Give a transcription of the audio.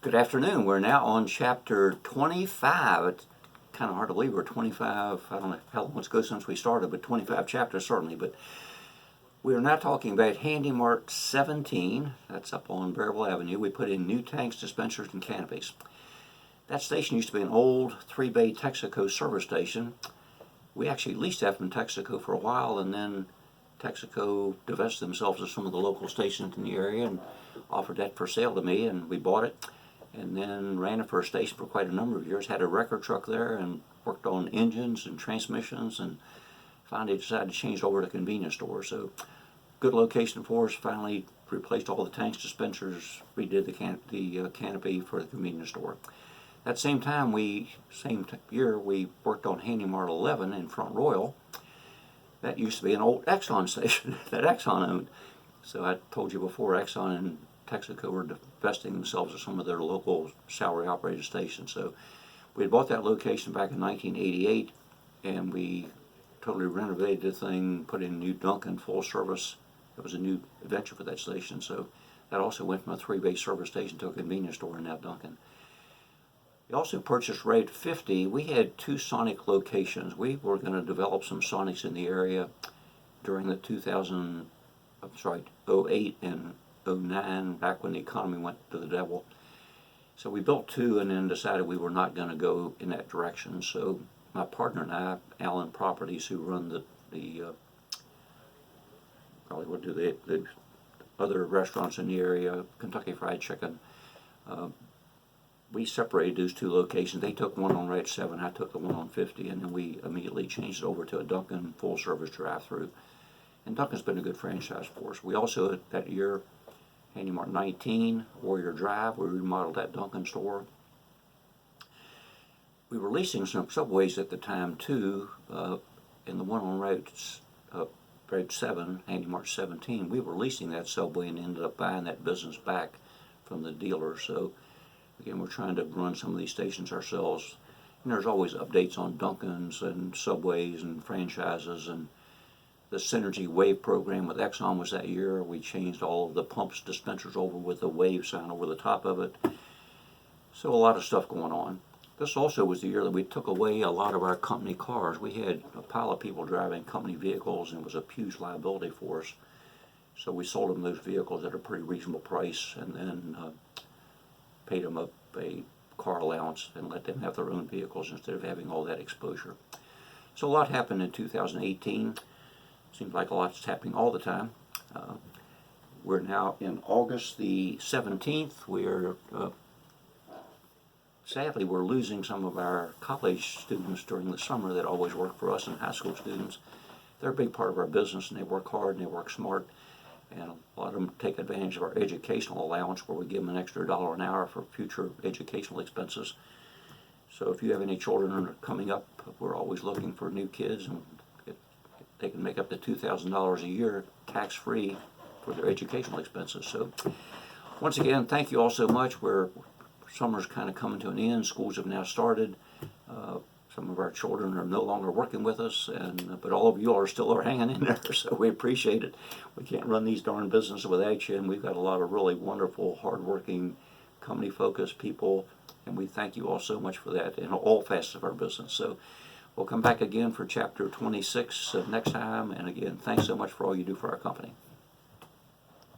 Good afternoon. We're now on chapter 25. It's kind of hard to believe we're 25. I don't know how long it's ago since we started, but 25 chapters certainly. But we are now talking about Handy Mart 17. That's up on Farwell Avenue. We put in new tanks, dispensers, and canopies. That station used to be an old 3-bay Texaco service station. We actually leased that from Texaco for a while, and then Texaco divested themselves of some of the local stations in the area and offered that for sale to me, and we bought it. And then ran it for a station for quite a number of years. Had a record truck there and worked on engines and transmissions, and finally decided to change it over to a convenience store. So good location for us. Finally replaced all the tanks, dispensers, redid the canopy for the convenience store. That same time, same year, we worked on Handy Mart 11 in Front Royal. That used to be an old Exxon station that Exxon owned. So I told you before, Exxon and Texaco were divesting themselves of some of their local salary operated stations. So we had bought that location back in 1988, and we totally renovated the thing, put in a new Dunkin' full service. It was a new adventure for that station. So that also went from a 3-bay service station to a convenience store in that Dunkin'. We also purchased Route 50. We had 2 Sonic locations. We were going to develop some Sonics in the area during the 08 and 09, back when the economy went to the devil. So we built 2 and then decided we were not going to go in that direction. So my partner and I, Allen Properties, who run the probably would do the other restaurants in the area, Kentucky Fried Chicken, we separated those 2 locations. They took one on Route 7, I took the one on 50, and then we immediately changed it over to a Dunkin' full service drive-through. And Dunkin's been a good franchise for us. We also, that year, Handy Mart 19, Warrior Drive, we remodeled that Dunkin' store. We were leasing some Subways at the time too, and the one on Route 7, Handy Mart 17, we were leasing that Subway and ended up buying that business back from the dealer. So again, we're trying to run some of these stations ourselves. And there's always updates on Dunkin's and Subways and franchises, and the Synergy Wave program with Exxon was that year. We changed all of the pumps, dispensers over with the Wave sign over the top of it. So a lot of stuff going on. This also was the year that we took away a lot of our company cars. We had a pile of people driving company vehicles, and it was a huge liability for us. So we sold them those vehicles at a pretty reasonable price, and then paid them a car allowance and let them have their own vehicles instead of having all that exposure. So a lot happened in 2018. Seems like a lot's happening all the time. We're now in August the 17th. Sadly, we're losing some of our college students during the summer that always work for us, and high school students. They're a big part of our business, and they work hard and they work smart. And a lot of them take advantage of our educational allowance, where we give them an extra $1 an hour for future educational expenses. So if you have any children that are coming up, we're always looking for new kids, and they can make up to $2,000 a year tax-free for their educational expenses. So once again, thank you all so much. Summer's kind of coming to an end. Schools have now started. Some of our children are no longer working with us, but all of you are still hanging in there, so we appreciate it. We can't run these darn businesses without you, and we've got a lot of really wonderful, hardworking, company-focused people, and we thank you all so much for that in all facets of our business. So we'll come back again for chapter 26 next time, and again, thanks so much for all you do for our company.